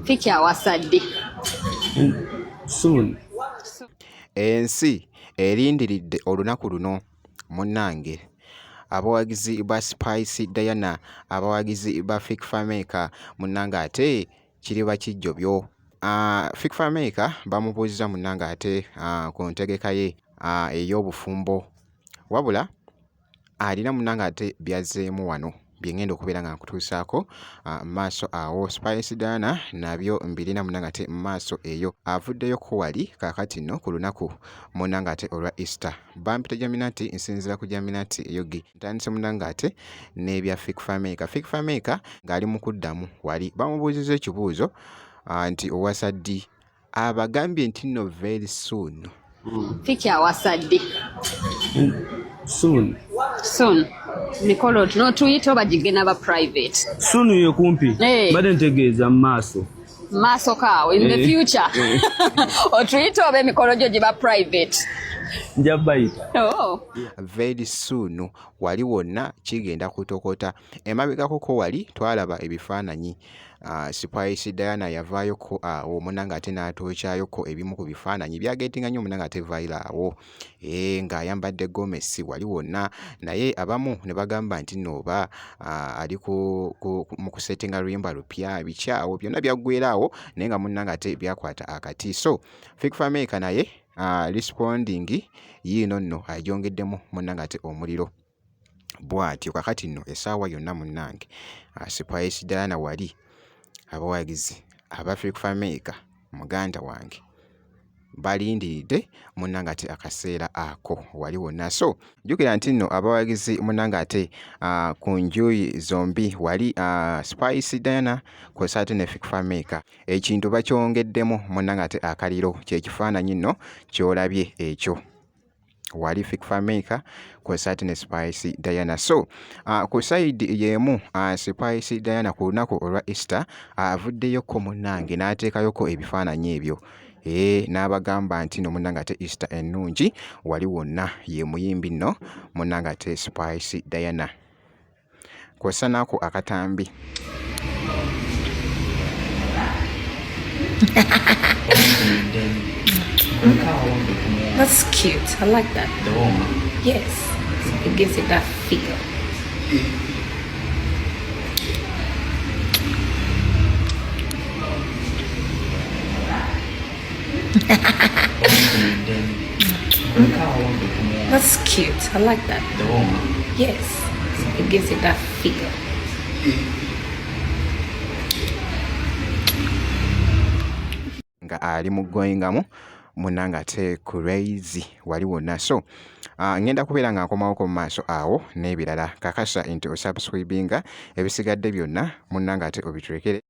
Fikyawasadde. Soon. Ensi erindiridde olunaku luno munnange. Abawagizi ba Spice Diana, abawagizi ba Fikfa Maker munnange ate kiriba kijjobyo. Fikfa Maker bamubuuziza munnange ate ku ntegeka ye ey'obufumbo. Wabula alina munnange ate byazzeemu wano bye ngenda okubeera nga nkutuusaako maaso awo. Spice Diana nabyo mbirina munnange ate maaso eyo. Avuddeyo ko wali kaakati nno ku lunaku munnange ate olwa Easter. Bampita Jaminati nsinzira ku Jaminati Yogi. Ntandise munnange ate n'ebya Fikfa Maker. Fikfa Maker ng'ali mu kuddamu wali bamubuuzizza ekibuuzo nti owasaddi abagambye nti nno very soon. Fikyawasadde. Soon. Soon. Mikolo tunotuyita oba gigenda ba private. Soon ye kumpi. Bade ntegeeza maaso. Maaso kaawe in the future. Otuyita oba emikolo gyo giba private. Njabayita. Oh. Very soon wali wonna kigenda kutokota. Emabegako ko wali twalaba ebifaananyi. Spice Diana yavaayoko awo munnange ate n'atokyayoko ebimu ku bifaananyi byageetinga nnyo munnange ate vaayiro awo ng'ayambadde gomesi wali wonna, naye abamu ne bagamba nti nno oba ali mu kusetinga luyimba lupya bikyawo byonna byaggweerawo naye nga munnange ate byakwata akati. So Fikfa Maker naye responding yiino nno agyongeddemu munnange ate omuliro bw'atyo kakati nno essaawa yonna munnange Spice Diana wali abawagizi aba Fikfa Maker muganda wange balindiridde munnange ate akaseera ako wali wonna. So jjukira nti nno abawagizi munnange ate ku njuyi zombi wali Spice Diana kw'ossa ate ne Fikfa Maker ekintu bakyongeddemu munnange ate akaliro kyekifaananyi nno ky'olabye ekyo wali Fikfa Maker kw'ossa ate ne Spice Diana. So ku side y'emu Spice Diana ku lunaku olwa Easter avuddeyoko munnange n'ateekayoko ebifaananyi ebyo n'abagamba nti no munnange ate Easter ennungi wali wonna ye muyimbi nno munnange ate Spice Diana kw'ossa n'ako akatambi. That's cute. I like that. The woman. Yes. It gives it that figure. That's cute. I like that. The woman. Yes. It gives it that figure. Nga ali mu goyingamu munnange ate crazy wali wonna. So ngenda kubeera nga nkomawoko mu maaso awo n'ebirala kakasa nti osubscribinga ebisigadde byonna munnange ate obiturekere.